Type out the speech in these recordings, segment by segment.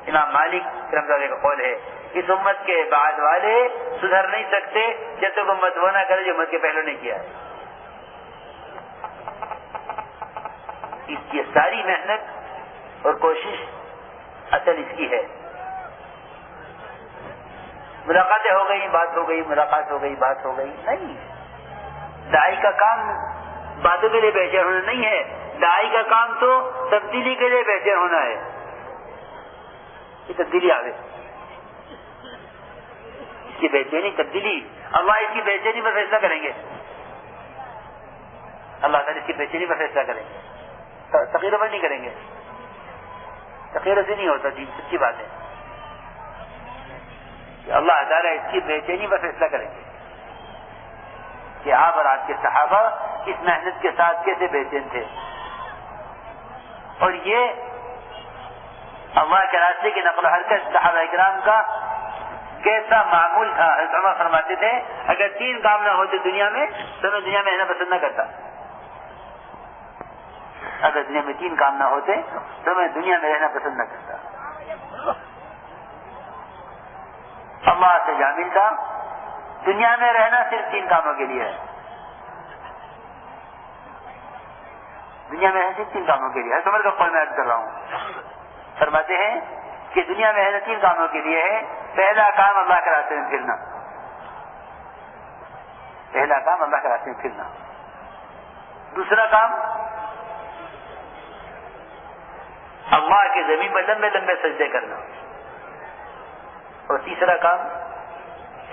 امام مالک رحمۃ اللہ کا قول ہے اس امت کے بعد والے سدھر نہیں سکتے جب تک امت وہ نہ کرے جو امت کے پہلو نے کیا ہے. اس کی ساری محنت اور کوشش اصل اس کی ہے. ملاقاتیں ہو گئی، بات ہو گئی، ملاقات ہو گئی، بات ہو گئی، نہیں. داعی کا کام باتوں کے لیے بے چین ہونا نہیں ہے، داعی کا کام تو تبدیلی کے لیے بے چین ہونا ہے. یہ تبدیلی آگے اس کی بے چینی تبدیلی، اللہ اس کی بے چینی پر فیصلہ کریں گے. اللہ تعالیٰ اس کی بے چینی پر فیصلہ کریں گے، تغیر پر نہیں کریں گے. تغیر سے نہیں ہوتا، دین سچی بات ہے کہ اللہ تعالیٰ اس کی بے چینی پر فیصلہ کریں گے کہ آپ اور آپ کے صحابہ اس محنت کے ساتھ کیسے بے چین تھے. اور یہ اللہ کے راستے کی نقل و حرکت صحابہ کرام کا کیسا معمول تھا. حضرت عمر فرماتے تھے اگر 3 کام نہ ہوتے دنیا میں تو میں دنیا میں رہنا پسند نہ کرتا. اگر دنیا میں 3 کام نہ ہوتے تو میں دنیا میں رہنا پسند نہ کرتا. اللہ سے جا ملتا. دنیا میں رہنا صرف 3 کاموں کے لیے ہے. دنیا میں رہنا صرف 3 کاموں کے لیے. حضرت عمر کا قول میں عرض کر رہا ہوں، فرماتے ہیں کہ دنیا میں رہنا 3 کاموں کے لیے ہے. پہلا کام اللہ کے راستے میں پھرنا. پہلا کام اللہ کے راستے میں پھرنا. دوسرا کام اللہ کے زمین پر لمبے لمبے سجدے کرنا. اور تیسرا کام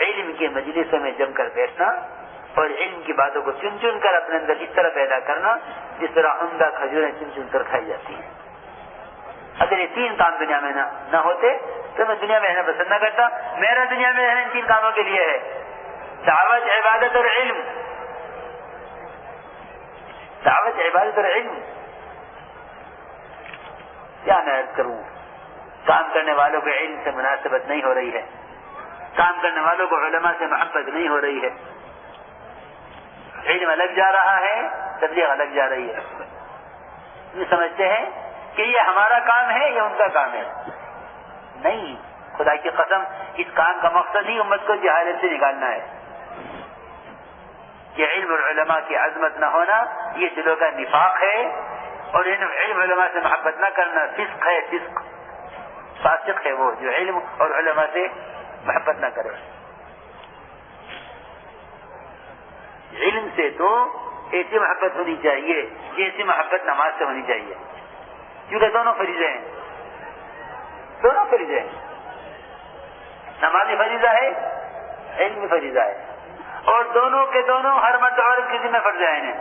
علم کے مجلسوں میں جم کر بیٹھنا اور علم کی باتوں کو چن چن کر اپنے اندر اس طرح پیدا کرنا جس طرح عمدہ کھجوریں چن چن کر کھائی جاتی ہیں. اگر یہ 3 کام دنیا میں نہ ہوتے تو میں دنیا میں رہنا پسند نہ کرتا. میرا دنیا میں رہنا ان 3 کاموں کے لیے ہے: دعوت، عبادت اور علم. دعوت، عبادت اور علم. کیا میں عرض کروں، کام کرنے والوں کو علم سے مناسبت نہیں ہو رہی ہے، کام کرنے والوں کو علماء سے محبت نہیں ہو رہی ہے. علم الگ جا رہا ہے، تبلیغ الگ جا رہی ہے. یہ سمجھتے ہیں کہ یہ ہمارا کام ہے یا ان کا کام ہے. نہیں، خدا کی قسم اس کام کا مقصد ہی امت کو جہالت سے نکالنا ہے. کہ علم اور علماء کی عظمت نہ ہونا یہ دلوں کا نفاق ہے، اور علم علماء سے محبت نہ کرنا فسق ہے. فسق، فاسق ہے وہ جو علم اور علماء سے محبت نہ کرے. علم سے تو ایسی محبت ہونی چاہیے جیسی محبت نماز سے ہونی چاہیے، کیونکہ دونوں فریضے ہیں. دونوں فریضے ہیں. نماز بھی فریضہ ہے، علم بھی فریضہ ہے، اور دونوں کے دونوں ہر مرد عورت کے ذمہ فرض عین ہیں.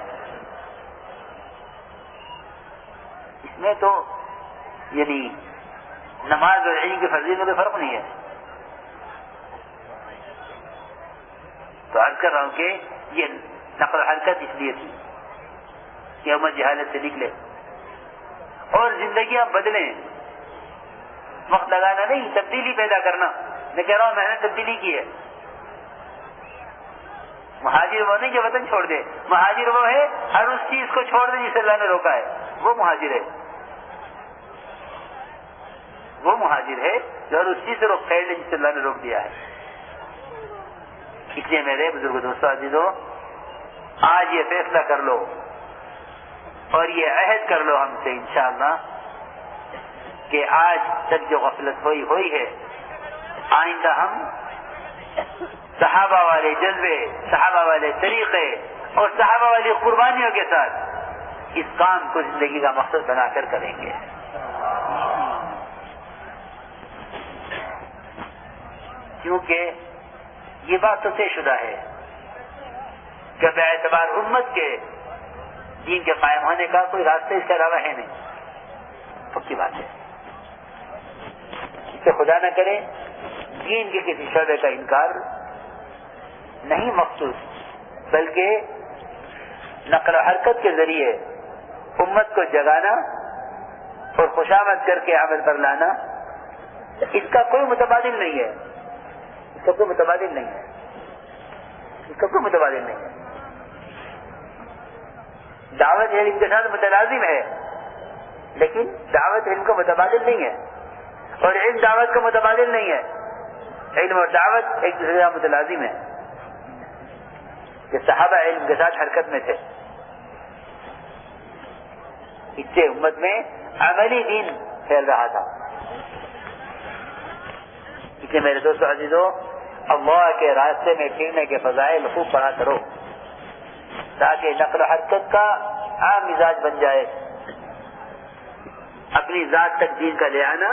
اس میں تو یعنی نماز اور علم کی فرضی میں کوئی فرق نہیں ہے. تو عرض کر رہا ہوں کہ یہ نقل و حرکت اس لیے تھی کہ امت جہالت سے نکلے اور زندگیاں بدلیں. وقت لگانا نہیں، تبدیلی پیدا کرنا. میں کہہ رہا ہوں میں نے تبدیلی کی ہے. مہاجر وہ نہیں جو وطن چھوڑ دے، مہاجر وہ ہے ہر اس چیز کو چھوڑ دے جسے اللہ نے روکا ہے، وہ مہاجر ہے. وہ مہاجر ہے جو ہر اس چیز سے روک پھیل دے جسے اللہ نے روک دیا ہے. اس لیے میرے بزرگ دوستو عزیزو، آج یہ فیصلہ کر لو اور یہ عہد کر لو ہم سے انشاءاللہ کہ آج تک جو غفلت ہوئی ہے، آئندہ ہم صحابہ والے جذبے، صحابہ والے طریقے اور صحابہ والی قربانیوں کے ساتھ اس کام کو زندگی کا مقصد بنا کر کریں گے. کیونکہ یہ بات تو طے شدہ ہے کہ بے اعتبار امت کے دین کے قائم ہونے کا کوئی راستہ اس کے علاوہ ہے نہیں. پکی بات ہے. اس سے خدا نہ کرے دین کے کسی شعبے کا انکار نہیں مقصود، بلکہ نقل و حرکت کے ذریعے امت کو جگانا اور خوشامد کر کے عمل پر لانا، اس کا کوئی متبادل نہیں ہے. اس کا کوئی متبادل نہیں ہے. اس کا کوئی متبادل نہیں ہے. دعوت علم کے ساتھ متلازم ہے، لیکن دعوت علم کا متبادل نہیں ہے، اور علم دعوت کا متبادل نہیں ہے. علم اور دعوت ایک دوسرے کا متلازم ہے. کہ صحابہ علم کے ساتھ حرکت میں تھے، اس سے امت میں عملی دین پھیل رہا تھا. اس لیے میرے دوستو عزیزو، اللہ کے راستے میں پھرنے کے فضائل خوب پڑھا کرو تاکہ نقل و حرکت کا عام مزاج بن جائے. اپنی ذات تک دین کا لے آنا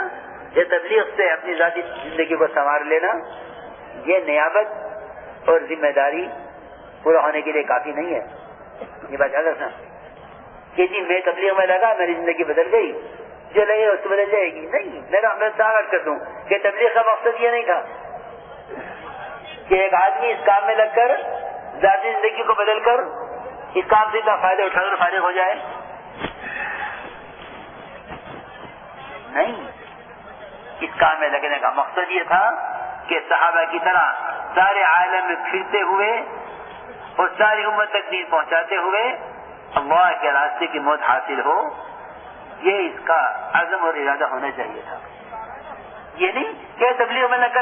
یا تبلیغ سے اپنی ذاتی زندگی کو سنوار لینا، یہ نیابت اور ذمہ داری پورا ہونے کے لیے کافی نہیں ہے. یہ بات یاد رکھنا کہ جی میں تبلیغ میں لگا میری زندگی بدل گئی، جو لگے اس کو بدل جائے گی. نہیں، میں ثابت کر دوں کہ تبلیغ کا مقصد یہ نہیں تھا کہ ایک آدمی اس کام میں لگ کر ذاتی زندگی کو بدل کر اس کام سے اتنا فائدے اٹھا کر فارغ ہو جائے. نہیں، اس کام میں لگنے کا مقصد یہ تھا کہ صحابہ کی طرح سارے عالم میں پھرتے ہوئے اور ساری امت تک دین پہنچاتے ہوئے اللہ کے راستے کی موت حاصل ہو. یہ اس کا عزم اور ارادہ ہونا چاہیے تھا. یہ نہیں کہ تبلیغ میں لگ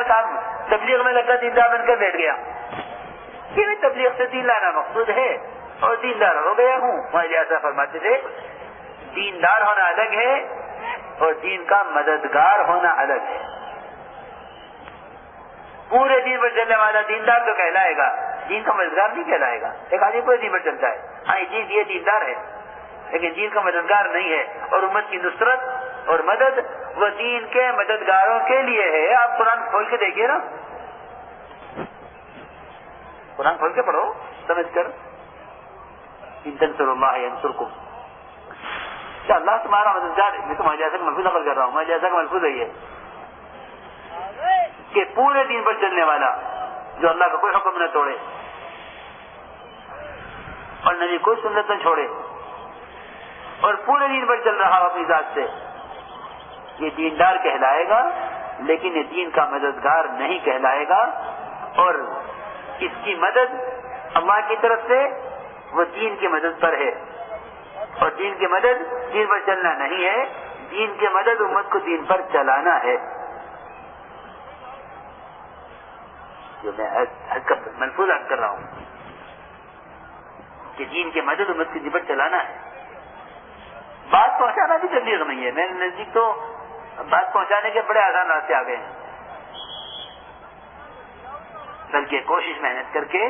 کر دیندار بن کر بیٹھ گیا. یہ تبلیغ سے دین لانا مقصود ہے اور دیندار ہو گیا ہوں. ہمارے ایسا فرماتے تھے دیندار ہونا الگ ہے اور دین کا مددگار ہونا الگ ہے. پورے دین پر چلنے والا دیندار تو کہلائے گا، دین کا مددگار نہیں کہلائے گا. ایک آدمی پورے دین پر چلتا ہے، ہاں یہ دیندار ہے لیکن دین کا مددگار نہیں ہے. اور امت کی نصرت اور مدد وہ دین کے مددگاروں کے لیے ہے. آپ قرآن کھول کے دیکھیے نا، قرآن کھول کے پڑھو سمجھ کر. ان تنصروا اللہ ینصرکم. کیا اللہ تمہارا مددگار ہے؟ میں تمہارے جیسا کا ملفوظ نقل کر رہا ہوں، ہمارے جیسا کا ملفوظ ہے یہ کہ پورے دین پر چلنے والا جو اللہ کا کوئی حکم نہ توڑے اور نبی کوئی سنت نہ چھوڑے اور پورے دین پر چل رہا ہو اپنی ذات سے، یہ دیندار کہلائے گا لیکن یہ دین کا مددگار نہیں کہلائے گا. اور اس کی مدد اللہ کی طرف سے وہ دین کی مدد پر ہے اور دین کی مدد دین پر چلنا نہیں ہے. دین کی مدد امت کو دین پر چلانا ہے. جو میں ملفوظ کر رہا ہوں کہ دین کی مدد امت کو دین پر چلانا ہے. بات پہنچانا بھی تبلیغ نہیں ہے. میرے نزدیک تو بات پہنچانے کے بڑے آسان راستے آ گئے ہیں، بلکہ کوشش محنت کر کے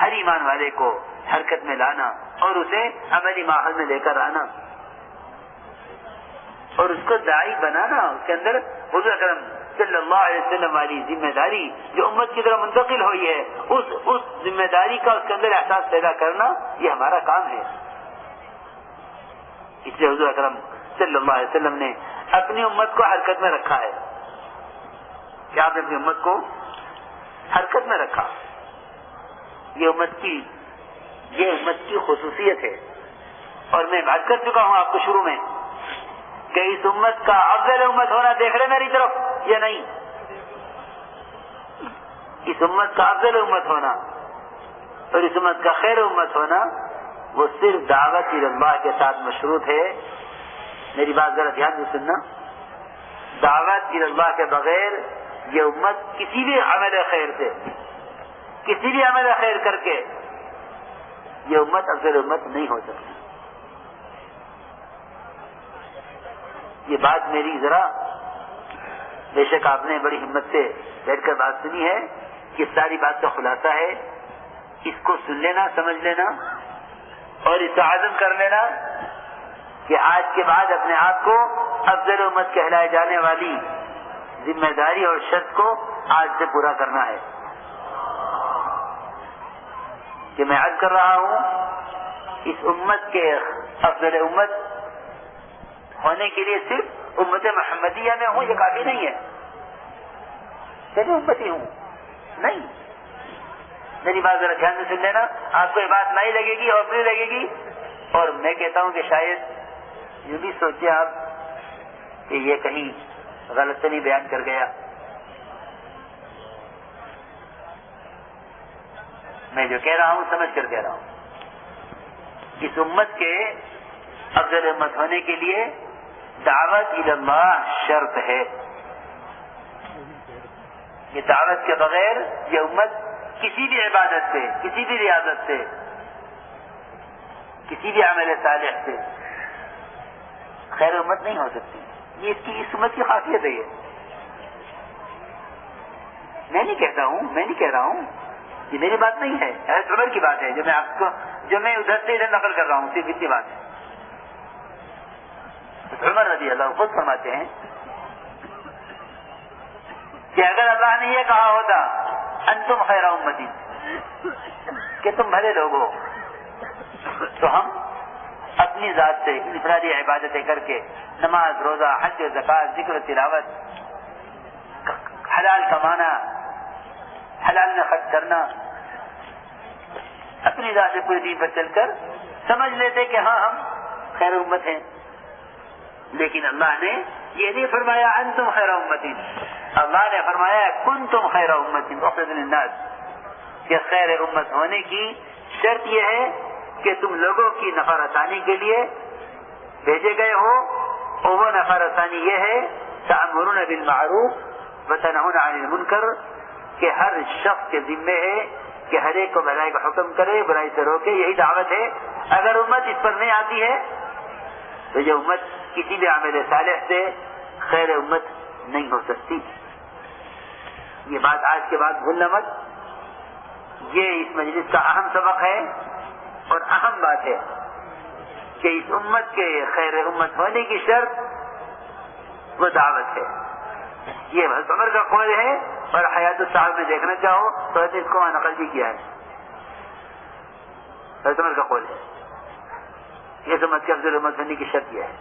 ہر ایمان والے کو حرکت میں لانا اور اسے عملی ماحول میں لے کر آنا اور اس کو داعی بنانا. اس کے اندر حضور اکرم صلی اللہ علیہ وسلم والی ذمہ داری جو امت کی طرف منتقل ہوئی ہے، اس ذمہ داری کا اس کے اندر احساس پیدا کرنا، یہ ہمارا کام ہے. اس لیے حضور اکرم صلی اللہ علیہ وسلم نے اپنی امت کو حرکت میں رکھا ہے. کیا آپ نے اپنی امت کو حرکت میں رکھا؟ یہ امت کی خصوصیت ہے. اور میں بات کر چکا ہوں آپ کو شروع میں کہ اس امت کا افضل امت ہونا دیکھ رہے میری طرف یا نہیں؟ اس امت کا افضل امت ہونا اور اس امت کا خیر امت ہونا وہ صرف دعوت اللہ کے ساتھ مشروط ہے. میری بات ذرا دھیان سے سننا. دعوت اللہ کے بغیر یہ امت کسی بھی عمل خیر سے، کسی بھی عمل خیر کر کے یہ امت افضل امت نہیں ہو سکتی. یہ بات میری ذرا، بے شک آپ نے بڑی ہمت سے بیٹھ کر بات سنی ہے، کہ ساری بات کا خلاصہ ہے. اس کو سن لینا، سمجھ لینا اور اس کا عزم کر لینا کہ آج کے بعد اپنے آپ کو افضل امت کہلائے جانے والی ذمہ داری اور شرط کو آج سے پورا کرنا ہے. کہ میں عرض کر رہا ہوں اس امت کے افضل امت ہونے کے لیے صرف امت محمدیہ میں ہوں یہ کافی نہیں ہے. چلیے امتی ہوں نہیں. میری بات ذرا دھیان سے سن لینا. آپ کو یہ بات نہیں لگے گی اور بھی لگے گی، اور میں کہتا ہوں کہ شاید یوں بھی سوچے آپ کہ یہ کہیں غلط تو نہیں بیان کر گیا. میں جو کہہ رہا ہوں سمجھ کر کہہ رہا ہوں. اس امت کے افضل امت ہونے کے لیے دعوت اللہ شرط ہے. یہ دعوت کے بغیر یہ امت کسی بھی عبادت سے، کسی بھی ریاضت سے، کسی بھی عمل صالح سے خیر امت نہیں ہو سکتی. یہ اس امت کی خاصیت ہے. میں نہیں کہہ رہا ہوں، یہ میری بات نہیں ہے، حضرت عمر کی بات ہے جو میں ادھر سے ادھر نقل کر رہا ہوں، صرف اتنی بات ہے. حضرت عمر رضی اللہ عنہ خود فرماتے ہیں کہ اگر اللہ نے یہ کہا ہوتا انتم خیر امتی، کہ تم بھلے لوگ ہو، تو ہم اپنی ذات سے انفرادی عبادتیں کر کے نماز، روزہ، حج و زکات، ذکر و تلاوت، حلال کمانا، حلال میں خرچ کرنا، اپنی ذات سے پوری دین پر چل کر سمجھ لیتے کہ ہاں ہم خیر امت ہیں. لیکن اللہ نے یہ نہیں فرمایا انتم خیر امتی، اللہ نے فرمایا کنتم خیر امتی اخرجت للناس، کہ خیر امت ہونے کی شرط یہ ہے کہ تم لوگوں کی نفع رسانی کے لیے بھیجے گئے ہو، اور وہ نفع رسانی یہ ہے تأمرون بالمعروف وتنہون عن المنکر، کہ ہر شخص کے ذمے ہے کہ ہر ایک کو بھلائی کا حکم کرے، برائی سے روکے. یہی دعوت ہے. اگر امت اس پر نہیں آتی ہے تو یہ امت کسی بھی عمل صالح سے خیر امت نہیں ہو سکتی. یہ بات آج کے بعد بھولنا مت. یہ اس مجلس کا اہم سبق ہے اور اہم بات ہے کہ اس امت کے خیر امت ہونے کی شرط وہ دعوت ہے. یہ حضرت عمر کا قول ہے، اور حیات الصحابہ میں دیکھنا چاہو تو اس کو نقل بھی کیا ہے. حضرت عمر کا قول ہے یہ امت کے افضل امت ہونے کی شرط یہ ہے.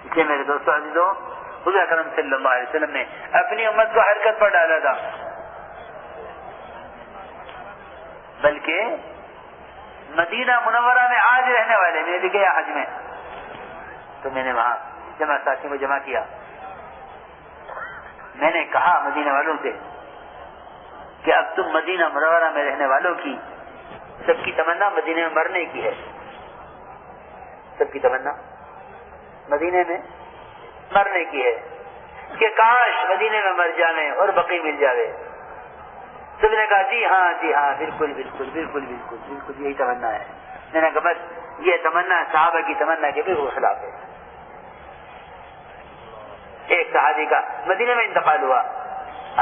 اس لیے میرے دوستو عزیزو، حضور اکرم صلی اللہ علیہ وسلم نے اپنی امت کو حرکت پر ڈالا تھا، بلکہ مدینہ منورہ میں آج رہنے والے، میں بھی گیا حج میں تو میں نے وہاں ساتھیوں کو جمع کیا. میں نے کہا مدینہ والوں سے کہ اب تم مدینہ منورہ میں رہنے والوں کی سب کی تمنا مدینے میں مرنے کی ہے. سب کی تمنا مدینے میں مرنے کی ہے کہ کاش مدینے میں مر جانے اور بقی مل جاوے. سب نے کہا جی ہاں بالکل بالکل بالکل بالکل بالکل یہی تمنا ہے. میں نے کہا بس یہ تمنا صحابہ کی تمنا کے بالکل خلاف ہے. ایک صحابی کا مدینے میں انتقال ہوا،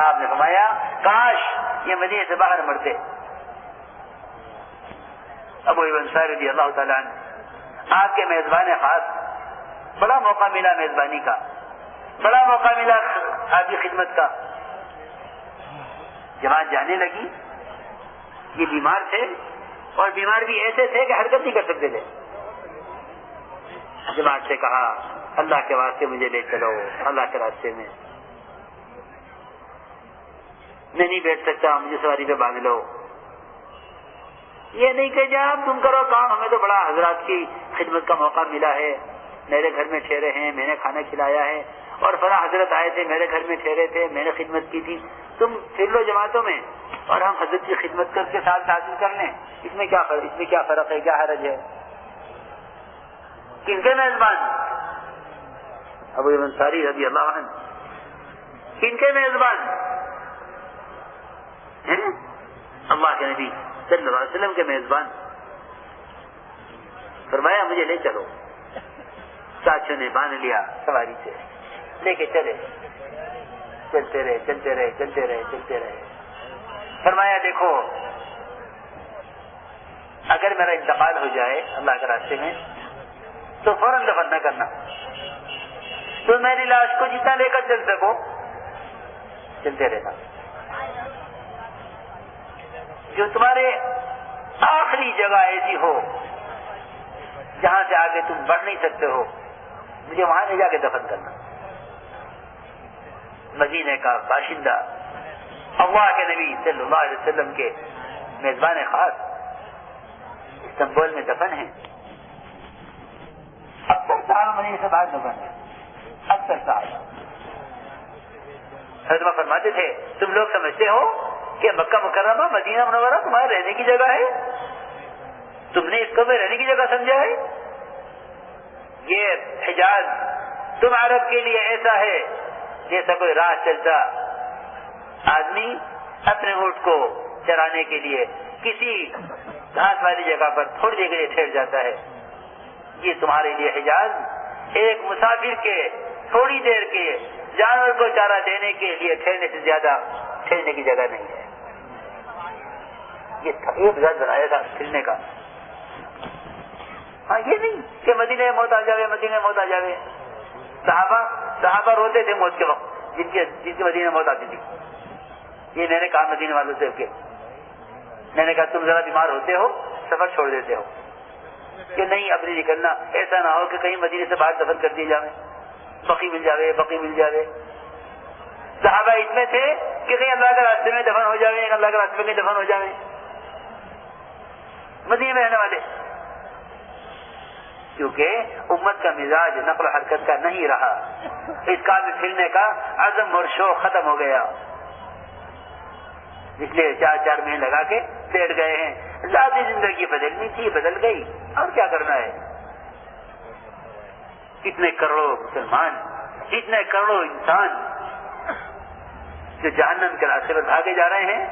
آپ نے فرمایا کاش یہ مدینے سے باہر مرتے. ابو ایوب انصاری رضی اللہ تعالیٰ عنہ آپ کے میزبان خاص، بڑا موقع ملا میزبانی کا، بڑا موقع ملا آپ کی خدمت کا. جماعت جانے لگی، یہ بیمار تھے اور بیمار بھی ایسے تھے کہ حرکت نہیں کر سکتے تھے. جماعت سے کہا اللہ کے واسطے مجھے لے چلو اللہ کے راستے میں نہیں بیٹھ سکتا، مجھے سواری پہ باندھ لو. یہ نہیں کہ جناب تم کرو کام، ہمیں تو بڑا حضرات کی خدمت کا موقع ملا ہے، میرے گھر میں ٹھہرے ہیں، میں نے کھانا کھلایا ہے، اور فلاں حضرت آئے تھے میرے گھر میں ٹھہرے تھے، میں نے خدمت کی تھی. تم پھر لو جماعتوں میں اور ہم حضرت کی خدمت کر کے ساتھ حاصل کر لیں. اس میں کیا فرق ہے، کیا حرج ہے؟ کن کے میزبان؟ ابو ایوب انصاری رضی اللہ عنہ. کن کے میزبان ہیں؟ اللہ کے نبی صلی اللہ علیہ وسلم کے میزبان. فرمایا مجھے لے چلو. ساتھیوں نے باندھ لیا سواری سے، لے کے چلتے رہے. فرمایا دیکھو اگر میرا انتقال ہو جائے اللہ کے راستے میں تو فوراً دفن نہ کرنا، تو میری لاش کو جتنا لے کر چل سکو چلتے رہنا. جو تمہارے آخری جگہ ایسی ہو جہاں سے آگے تم بڑھ نہیں سکتے ہو، مجھے وہاں لے جا کے دفن کرنا. مدینہ کا باشندہ اللہ کے نبی صلی اللہ علیہ وسلم کے میزبان خاص استنبول میں دفن ہیں. اکثر صاحب مدینے سے باہر دفن ہیں، اکثر صاحب. حضرت فرماتے تھے تم لوگ سمجھتے ہو کہ مکہ مکرمہ مدینہ منورہ تمہارے رہنے کی جگہ ہے؟ تم نے اس کو بھی رہنے کی جگہ سمجھا ہے؟ یہ حجاز تم عرب کے لیے ایسا ہے جیسا کوئی راہ چلتا آدمی اپنے اونٹ کو چرانے کے لیے کسی گھاس والی جگہ پر تھوڑی دیر کے لیے ٹھہر جاتا ہے، یہ تمہارے لیے حجاز ایک مسافر کے تھوڑی دیر کے جانور کو چارہ دینے کے لیے ٹھہرنے سے زیادہ ٹھہرنے کی جگہ نہیں ہے. یہ ایک گھر بنایا تھا پھرنے کا. ہاں یہ نہیں کہ مدینے میں موت آ جاوے، مدینے میں موت آ جاوے. صحابہ روتے تھے موت کے وقت جن کے مدینے میں موت آتی تھی. یہ میں نے کہا مدینے والوں سے کہ میں نے کہا تم ذرا بیمار ہوتے ہو سفر چھوڑ دیتے ہو کہ نہیں اب نہیں نکلنا، ایسا نہ ہو کہ کہیں مدینے سے باہر دفن کر دیے جائیں، بقی مل جاوے. صحابہ اتنے تھے کہ کہیں اللہ کے راستے میں دفن ہو جاوے، اللہ کے راستے میں کہیں دفن ہو جاوے. مدینے میں رہنے والے، کیونکہ امت کا مزاج نقل و حرکت کا نہیں رہا، اس کام میں پھرنے کا عزم اور شوق ختم ہو گیا، اس لیے 4 مہینے لگا کے بیٹھ گئے ہیں. ذاتی زندگی بدلنی تھی، بدل گئی، اور کیا کرنا ہے. کتنے کروڑوں مسلمان، کتنے کروڑوں انسان جو جہنم کے راستے پر بھاگے جا رہے ہیں،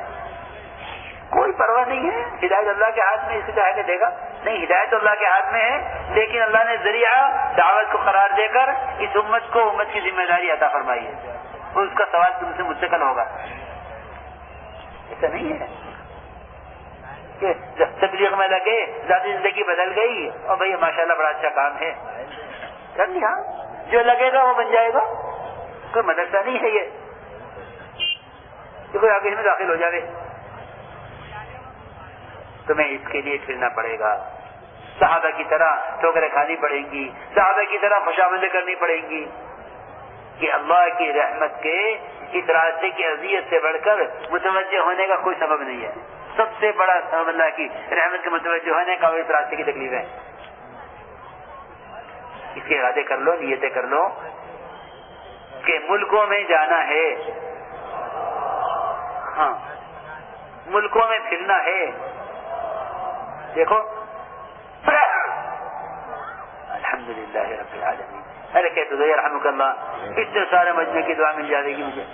کوئی پرواہ نہیں ہے. ہدایت اللہ کے ہاتھ میں، اسے چاہے کہ دے گا نہیں، ہدایت اللہ کے ہاتھ میں ہے، لیکن اللہ نے ذریعہ دعوت کو قرار دے کر اس امت کو امت کی ذمہ داری عطا فرمائی ہے، اور اس کا سوال تم سے مجھ سے کل ہوگا. ایسا نہیں ہے کہ تبلیغ میں لگے ذاتی زندگی بدل گئی اور بھائی ماشاءاللہ بڑا اچھا کام ہے کر لیا، جو لگے گا وہ بن جائے گا. کوئی مدرسہ نہیں ہے یہ کہ کوئی آگے میں داخل ہو جائے. تمہیں اس کے لیے پھرنا پڑے گا، صحابہ کی طرح ٹھوکریں کھانی پڑیں گی، صحابہ کی طرح خوشامدیں کرنی پڑیں گی کہ اللہ کی رحمت کے اس راستے کی اذیت سے بڑھ کر متوجہ ہونے کا کوئی سبب نہیں ہے. سب سے بڑا سبب اللہ کی رحمت کے متوجہ ہونے کا وہ اس راستے کی تکلیف ہے. اس کے ارادے کر لو، نیتیں کر لو کہ ملکوں میں جانا ہے، ہاں ملکوں میں پھرنا ہے. دیکھو الحمدللہ رب العالمین. ارے کہتے تو رحمک اللہ، اتنے سارے مجمع کی دعا مل جائے گی مجھے.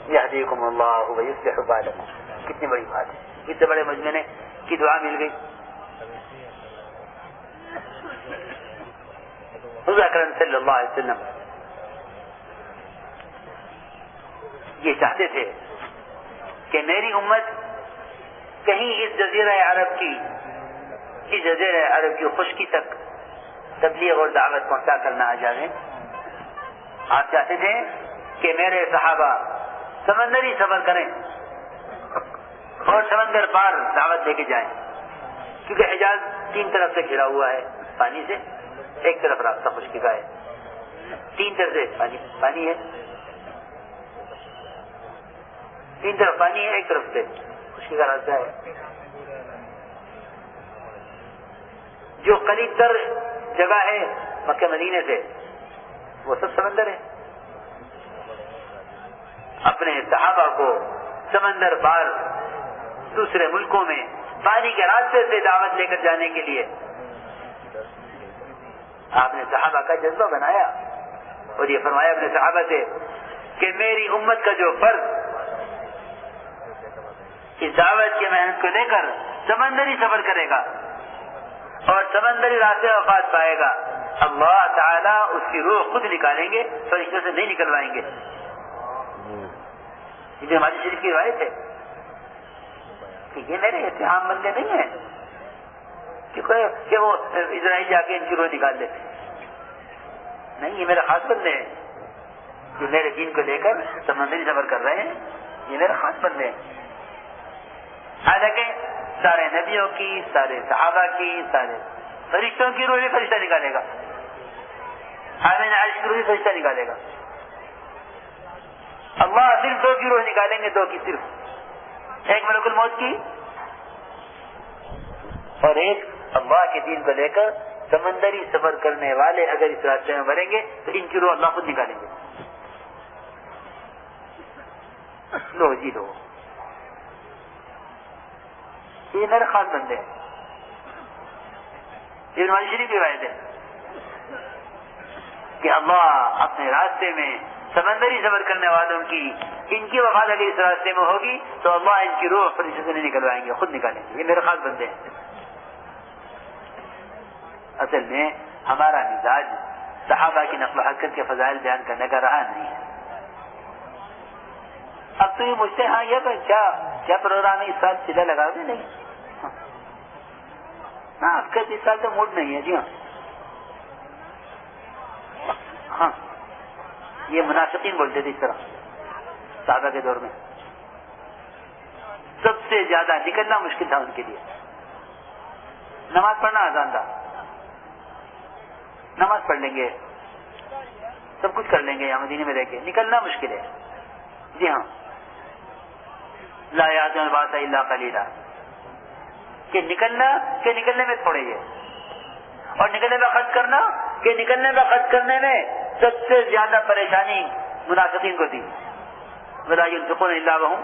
یہدیکم اللہ ویصلح بالکم، کتنی بڑی بات ہے، اتنے بڑے مجمع نے کی دعا مل گئی. حضور اکرم صلی اللہ علیہ وسلم یہ چاہتے تھے کہ میری امت کہیں اس جزیرہ عرب کی خشکی تک تبلیغ اور دعوت پہنچا کر نہ آ جائے. آپ چاہتے تھے کہ میرے صحابہ سمندری سفر کریں اور سمندر پار دعوت لے کے جائیں، کیونکہ حجاز 3 طرف سے گھرا ہوا ہے پانی سے. ایک طرف راستہ خشکی کا ہے، 3 طرف سے پانی ہے، 3 طرف پانی ہے، ایک طرف سے خشکی کا راستہ ہے. جو قریب تر جگہ ہے مکہ مدینے سے وہ سب سمندر ہے. اپنے صحابہ کو سمندر پار دوسرے ملکوں میں پانی کے راستے سے دعوت لے کر جانے کے لیے آپ نے صحابہ کا جذبہ بنایا اور یہ فرمایا اپنے صحابہ سے کہ میری امت کا جو فرد اس دعوت کی محنت کو لے کر سمندری سفر کرے گا اور سمندری راستے وفات پائے گا، اللہ تعالیٰ اس کی روح خود نکالیں گے، فرشتوں سے نہیں نکلوائیں گے. یہ ہماری شریف کی روایت ہے کہ یہ میرے اتحام بندے نہیں ہیں کہ وہ اسرائیل جا کے ان کی روح نکال لیتے، نہیں، یہ میرے خاص بندے ہیں جو میرے دین کو لے کر سمندری سفر کر رہے ہیں. یہ میرے خاص بندے ہیں. حالانکہ سارے نبیوں کی، سارے صحابہ کی، سارے فرشتوں کی روح بھی فرشتہ نکالے گا، حامل عرش کی روح بھی فرشتہ نکالے گا. اللہ صرف 2 کی روح نکالیں گے، 2 کی صرف، ایک ملک الموت کی اور ایک اللہ کے دین کو لے کر سمندری سفر کرنے والے اگر اس راستے میں مریں گے تو ان کی روح اللہ خود نکالیں گے. لو جی لو، یہ میرے خاص بندے ہیں. یہ نواز شریف کی روایت ہے کہ اللہ اپنے راستے میں سمندری سفر کرنے والوں کی ان کی وفات اگر اس راستے میں ہوگی تو اللہ ان کی روح فرشتوں سے نہیں نکلوائیں گے، خود نکالیں گے. یہ میرے خاص بندے ہیں. اصل میں ہمارا مزاج صحابہ کی نقل و حرکت کے فضائل بیان کرنے کا رہا نہیں ہے. اب تو یہ مجھتے ہاں یہ کیا پروگرام ہے اس سال سیدھا لگا دیں؟ نہیں ہاں آپ کا اس سال تو موڈ نہیں ہے. جی ہاں یہ منافقین بولتے تھے اس طرح صحابہ کے دور میں. سب سے زیادہ نکلنا مشکل تھا ان کے لیے. نماز پڑھنا آسان تھا، نماز پڑھ لیں گے، سب کچھ کر لیں گے، یہاں مدینے میں رہ کے. نکلنا مشکل ہے. جی ہاں، لا یاتون الباس الا قلیلا، کہ نکلنے میں تھوڑے یہ، اور نکلنے میں خرچ کرنا کہ نکلنے میں خرچ کرنے میں سب سے زیادہ پریشانی منافقین کو تھی. ولا ينفقون الا وهم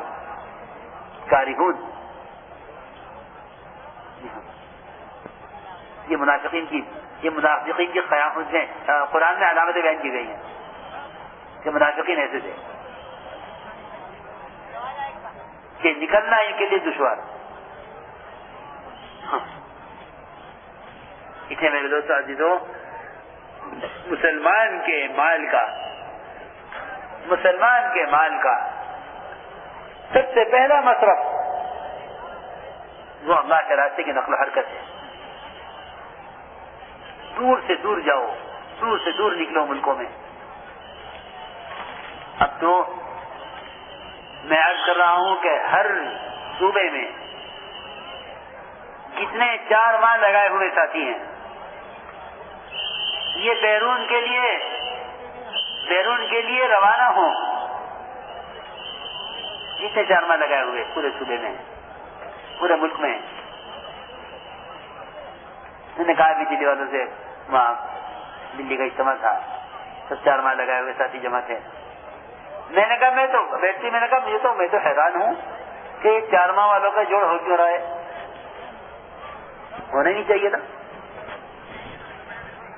کارہون. یہ منافقین کی قیامت میں قرآن میں علامتیں بیان کی گئی ہیں کہ منافقین ایسے تھے کہ نکلنا ان کے لیے دشوار. اسے میرے دوست عزیزوں، مسلمان کے مال کا سب سے پہلا مصرف وہ اللہ کے راستے کی نقل و حرکت ہے. دور سے دور جاؤ، دور سے دور نکلو ملکوں میں. اب تو میں عرض کر رہا ہوں کہ ہر صوبے میں کتنے 4 ماہ لگائے ہوئے ساتھی ہیں. یہ بیرون کے لیے روانہ ہوں، کتنے 4 ماہ لگائے ہوئے پورے صوبے میں، پورے ملک میں. میں نے کہا بھی دلی والوں سے، وہاں دلی کا اجتماع تھا، سب 4 ماہ لگائے ہوئے ساتھی جمع تھے. میں نے کہا میں تو حیران ہوں کہ 4 ماہ والوں کا جوڑ ہو کیوں رہا ہے، ہونا ہی نہیں چاہیے تھا.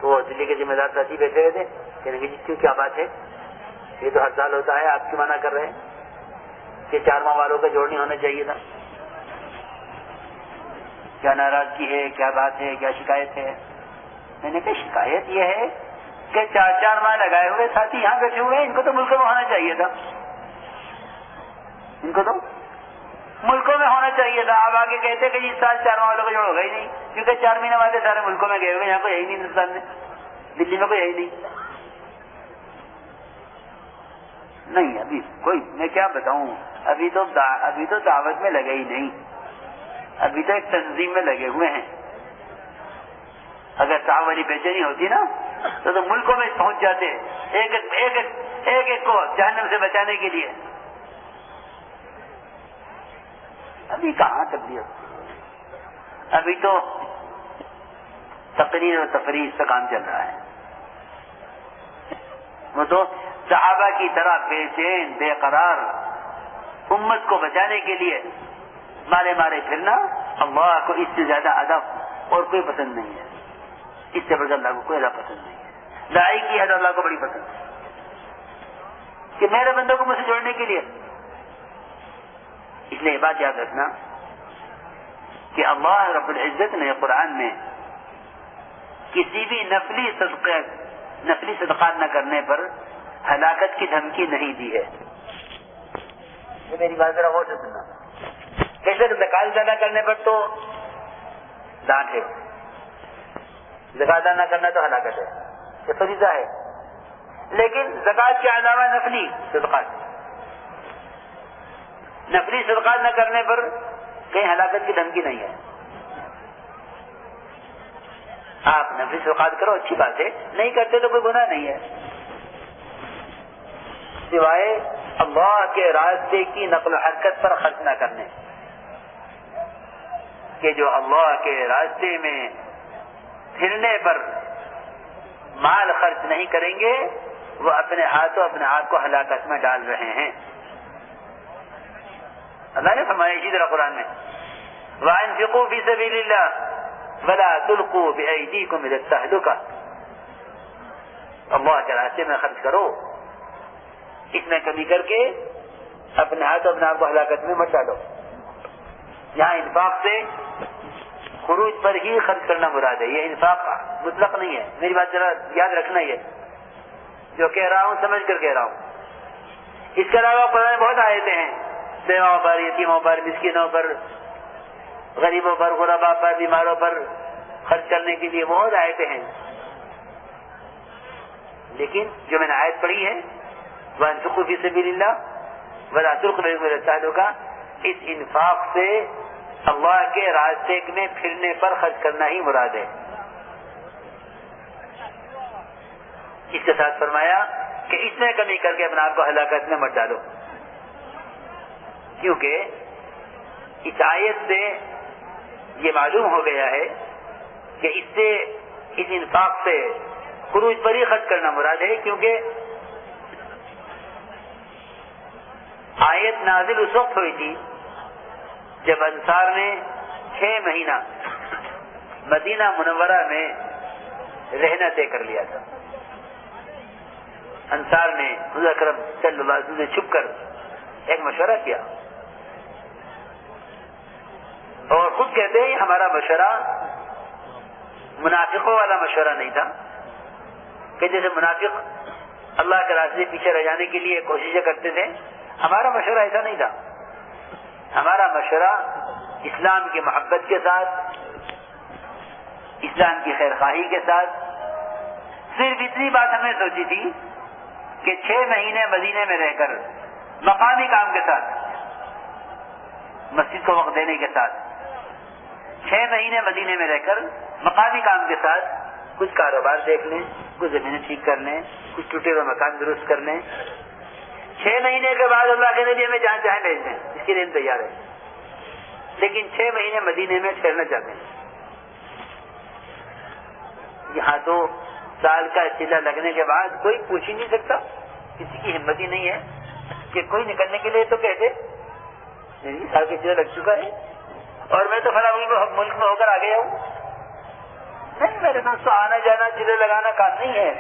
تو وہ دلی کے ذمہ دار ساتھی بیٹھے ہوئے تھے، کہنے کہ جی کیا بات ہے، یہ تو ہر سال ہوتا ہے، آپ کیوں منع کر رہے ہیں کہ 4 ماہ والوں کا جوڑ نہیں ہونا چاہیے تھا؟ کیا ناراضگی ہے، کیا بات ہے، کیا شکایت ہے؟ میں نے کہا شکایت یہ ہے کہ 4 ماہ لگائے ہوئے ساتھی یہاں بیٹھے ہوئے ہیں، ان کو تو ملکوں میں ہونا چاہیے تھا، ملکوں میں ہونا چاہیے تھا. آپ آگے کہتے کہ اس سال 4 ماہ والوں کا جوڑ ہوگا ہی نہیں، کیونکہ 4 مہینے والے سارے ملکوں میں گئے ہوئے، یہاں کوئی ہے ہی نہیں، ہندوستان میں دلی میں کوئی ہے ہی نہیں. ابھی کوئی میں کیا بتاؤں، ابھی تو دعوت میں لگے ہی نہیں، ابھی تو ایک تنظیم میں لگے ہوئے ہیں. اگر صاحب والی بےچینی ہوتی نا تو ملکوں میں پہنچ جاتے ایک کو جہنم سے بچانے کے لیے. ابھی کہاں تبلیغ، ابھی تو تقریر اور تفریح کا کام چل رہا ہے. وہ تو صحابہ کی طرح بے چین بے قرار امت کو بچانے کے لیے مارے پھرنا اللہ کو اس سے زیادہ ادب اور کوئی پسند نہیں ہے. اس سے بڑھ اللہ کو کوئی ادب پسند نہیں ہے. داعی کی حد اللہ کو بڑی پسند ہے کہ میرے بندوں کو مجھ سے جوڑنے کے لیے. اس لیے یہ بات یاد رکھنا کہ اللہ رب العزت نے قرآن میں کسی بھی نفلی صدقات نہ کرنے پر ہلاکت کی دھمکی نہیں دی ہے. یہ میری بات ذرا غور سے سننا. کیسے زکات ادا کرنے پر تو ڈانٹ ہے، زکات ادا نہ کرنا تو ہلاکت ہے، یہ فریضہ ہے. لیکن زکات کے علاوہ نفلی صدقات نہ کرنے پر کہیں ہلاکت کی دھمکی نہیں ہے. آپ نفلی صدقات کرو، اچھی بات ہے، نہیں کرتے تو کوئی گناہ نہیں ہے، سوائے اللہ کے راستے کی نقل و حرکت پر خرچ نہ کرنے. کہ جو اللہ کے راستے میں پھرنے پر مال خرچ نہیں کریں گے وہ اپنے ہاتھوں اپنے آپ کو ہلاکت میں ڈال رہے ہیں. اللہ نے فرمایا اسی طرح قرآن میں وَأَنفِقُوا فِي سَبِيلِ اللَّهِ وَلَا تُلْقُوا بِأَيْدِيكُمْ إِلَى التَّهْلُكَةِ. اللہ کے راستے میں خرچ کرو، اس میں کمی کر کے اپنے ہاتھ اپنے آپ کو ہلاکت میں مت ڈالو۔ یہاں انفاق سے خروج پر ہی خرچ کرنا مراد ہے، یہ انفاق مطلق نہیں ہے، میری بات ذرا یاد رکھنا، یہ جو کہہ رہا ہوں سمجھ کر کہہ رہا ہوں۔ اس کے علاوہ قرآن میں بہت آیتیں ہیں، بیواؤں پر، یتیموں پر، مسکینوں پر، غریبوں پر، غرباء پر، بیماروں پر خرچ کرنے کے لیے بہت آیتیں ہیں، لیکن جو میں نے آیت پڑھی ہے وَأَنفِقُوا فِي سَبِيلِ اللَّهِ وَلَا تُلْقُوا بِأَيْدِيكُمْ إِلَى التَّهْلُكَةِ، اس انفاق سے اللہ کے راستے میں پھرنے پر خرچ کرنا ہی مراد ہے۔ اس کے ساتھ فرمایا کہ اس میں کمی کر کے اپنے آپ کو ہلاکت میں مت ڈالو، کیونکہ اس آیت سے یہ معلوم ہو گیا ہے کہ اس سے، اس انفاق سے خروج پر ہی خرچ کرنا مراد ہے، کیونکہ آیت نازل اس وقت ہوئی تھی جب انصار نے 6 مہینہ مدینہ منورہ میں رہنا طے کر لیا تھا۔ انصار نے حضور اکرم صلی اللہ علیہ وسلم سے چھپ کر ایک مشورہ کیا، اور خود کہتے ہیں ہمارا مشورہ منافقوں والا مشورہ نہیں تھا کہ جیسے منافق اللہ کے راستے پیچھے رہ جانے کے لیے کوششیں کرتے تھے، ہمارا مشورہ ایسا نہیں تھا۔ ہمارا مشورہ اسلام کی محبت کے ساتھ، اسلام کی خیر خواہی کے ساتھ، صرف اتنی بات ہم نے سوچی تھی کہ 6 مہینے مدینے میں رہ کر مقامی کام کے ساتھ، مسجد کو وقت دینے کے ساتھ، 6 مہینے مدینے میں رہ کر مقامی کام کے ساتھ کچھ کاروبار دیکھ لیں، کچھ زمینیں ٹھیک کر لیں، کچھ ٹوٹے ہوئے مکان درست کر لیں، 6 مہینے کے بعد اللہ کے نبی ہمیں جہاں چاہیں بھیج دیں، اس کے لیے ہم تیار ہیں، لیکن 6 مہینے مدینے میں ٹھہرنا چاہتے ہیں۔ یہاں تو سال کا چلا لگنے کے بعد کوئی پوچھ ہی نہیں سکتا، کسی کی ہمت ہی نہیں ہے کہ کوئی نکلنے کے لیے تو کہتے نہیں، سال کا چلا لگ چکا ہے اور میں تو فلاں ملک میں ہو کر آ گیا ہوں۔ نہیں، میرے دوستوں، آنا جانا چلے لگانا کام نہیں ہے۔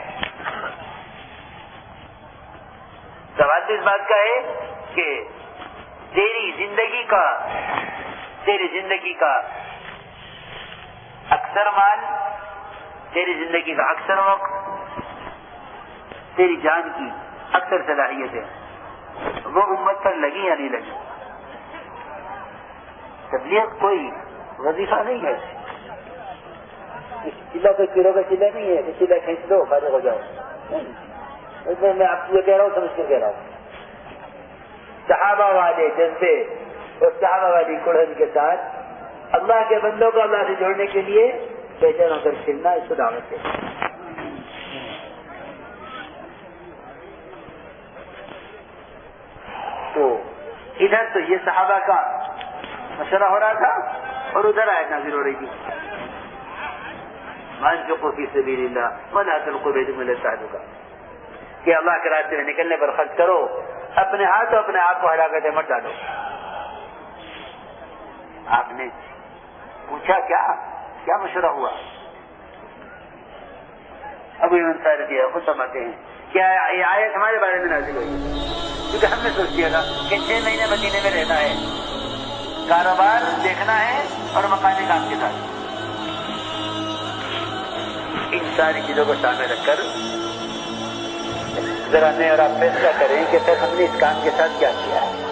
سوال تو اس بات کا ہے کہ تیری زندگی کا اکثر مال، تیری زندگی کا اکثر وقت، تیری جان کی اکثر صلاحیتیں وہ امت پر لگی یا نہیں لگی؟ تبلیغ کوئی وظیفہ نہیں ہے، چلا کوئی کلو کا چلا نہیں ہے کہ چلا کھینچ دو فارغ ہو جاؤ۔ میں آپ کو یہ کہہ رہا ہوں، سمجھ کر کہہ رہا ہوں، صحابہ والے جذبے اور صحابہ والی کڑھن کے ساتھ اللہ کے بندوں کو اللہ سے جوڑنے کے لیے بے چین ہو کر کھلنا، اس کو دعوت ہے۔ تو ادھر تو یہ صحابہ کا مشورہ ہو رہا تھا اور ادھر آیت نازل ہو رہی تھی، وَأَنفِقُوا فِي سَبِيلِ اللَّهِ وَلَا تُلْقُوا بِأَيْدِيكُمْ إِلَى التَّهْلُكَةِ، کہ اللہ کے راستے میں نکلنے پر خرچ کرو، اپنے ہاتھ اور اپنے آپ کو ہلاکت میں مت ڈالو۔ آپ نے پوچھا کیا مشورہ ہوا؟ ابو انصار دیا خود سمجھتے ہیں کیا یہ آیت ہمارے بارے میں نازل ہوئی ہے، کیونکہ ہم نے سوچ لیا تھا کہ 6 مہینے مدینے میں رہنا ہے، کاروبار دیکھنا ہے اور مکانی کام کے ساتھ، ان ساری چیزوں کو سامنے رکھ کر ذرا میں اور آپ فیصلہ کریں کہ پھر ہم نے اس کام کے ساتھ کیا کیا ہے۔